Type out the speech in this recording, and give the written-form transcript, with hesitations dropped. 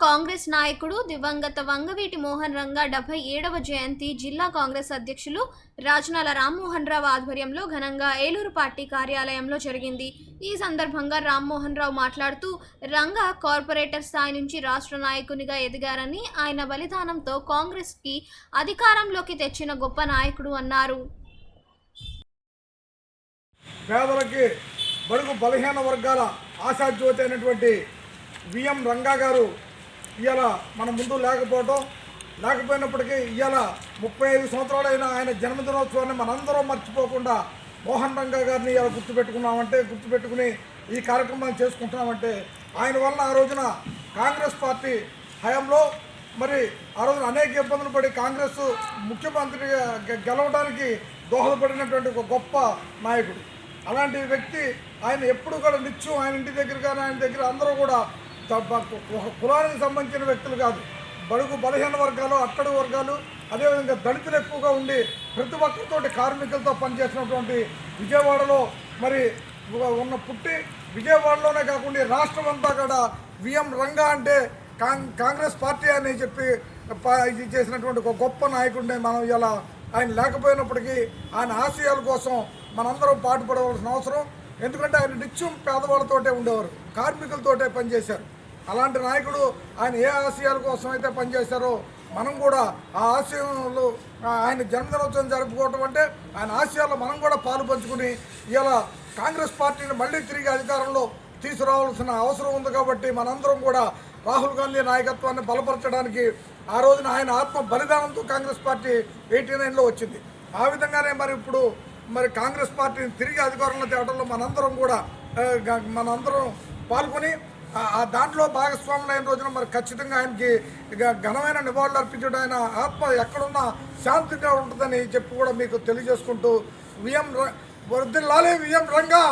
కాంగ్రెస్ నాయకుడు దివంగత వంగవీటి మోహన్ రంగా 77వ జయంతి జిల్లా కాంగ్రెస్ అధ్యక్షులు రాజనాల రామ్మోహన్ రావు ఆధ్వర్యంలో ఘనంగా ఏలూరు పార్టీ కార్యాలయంలో జరిగింది. ఈ సందర్భంగా రామ్మోహన్ రావు మాట్లాడుతూ రంగా కార్పొరేటర్ స్థాయి నుంచి రాష్ట్ర నాయకునిగా ఎదిగారని, ఆయన బలిదానంతో కాంగ్రెస్ కి అధికారంలోకి తెచ్చిన గొప్ప నాయకుడు అన్నారు. పేదలకి బడుగు బలహీన వర్గాల ఆశాజ్యోతి అయినటువంటి విఎం రంగా గారు ఇవాళ మన ముందు లేకపోయినప్పటికీ ఇవాళ 35 సంవత్సరాలైన ఆయన జన్మదినోత్సవాన్ని మనందరం మర్చిపోకుండా మోహన్ రంగా గారిని ఇలా గుర్తుపెట్టుకుని ఈ కార్యక్రమాన్ని చేసుకుంటున్నామంటే ఆయన వలన ఆ రోజున కాంగ్రెస్ పార్టీ హయాంలో మరి ఆ రోజున అనేక ఇబ్బందులు పడి కాంగ్రెస్ ముఖ్యమంత్రిగా గెలవడానికి దోహదపడినటువంటి ఒక గొప్ప నాయకుడు. అలాంటి వ్యక్తి ఆయన ఎప్పుడు కూడా నిత్యం ఆయన ఇంటి దగ్గర కానీ ఆయన దగ్గర అందరూ కూడా ఒక కులానికి సంబంధించిన వ్యక్తులు కాదు, బడుగు బలహీన వర్గాలు, అట్టడుగు వర్గాలు, అదేవిధంగా దళితులు ఎక్కువగా ఉండి ప్రతి ఒక్కరితోటి కార్మికులతో పనిచేసినటువంటి విజయవాడలో మరి పుట్టి విజయవాడలోనే కాకుండా రాష్ట్రం అంతా కూడా విఎం రంగా అంటే కాంగ్రెస్ పార్టీ అని చెప్పి ఇది చేసినటువంటి ఒక గొప్ప నాయకుడిని మనం ఇలా ఆయన లేకపోయినప్పటికీ ఆయన ఆశయాల కోసం మనందరం పాటుపడవలసిన అవసరం. ఎందుకంటే ఆయన నిత్యం పేదవాళ్ళతోటే ఉండేవారు, కార్మికులతోటే పనిచేశారు. అలాంటి నాయకుడు ఆయన ఏ ఆశయాల కోసం అయితే పనిచేశారో మనం కూడా ఆ ఆశయంలో ఆయన జన్మదినోత్సవం జరుపుకోవటం అంటే ఆయన ఆశయాల్లో మనం కూడా పాలు పంచుకుని ఇలా కాంగ్రెస్ పార్టీని మళ్ళీ తిరిగి అధికారంలో తీసుకురావాల్సిన అవసరం ఉంది. కాబట్టి మనందరం కూడా రాహుల్ గాంధీ నాయకత్వాన్ని బలపరచడానికి ఆ రోజున ఆయన ఆత్మ బలిదానంతో కాంగ్రెస్ పార్టీ 89లో వచ్చింది. ఆ విధంగానే మరి ఇప్పుడు మరి కాంగ్రెస్ పార్టీని తిరిగి అధికారంలో తేవడంలో మనందరం పాల్గొని ఆ దాంట్లో భాగస్వాములు అయిన రోజున మరి ఖచ్చితంగా ఆయనకి ఘనమైన నివాళులు అర్పించడం, ఆయన ఆత్మ ఎక్కడున్నా శాంతిగా ఉంటుందని చెప్పి కూడా మీకు తెలియజేసుకుంటూ వర్ధిల్లాలి విఎం రంగా,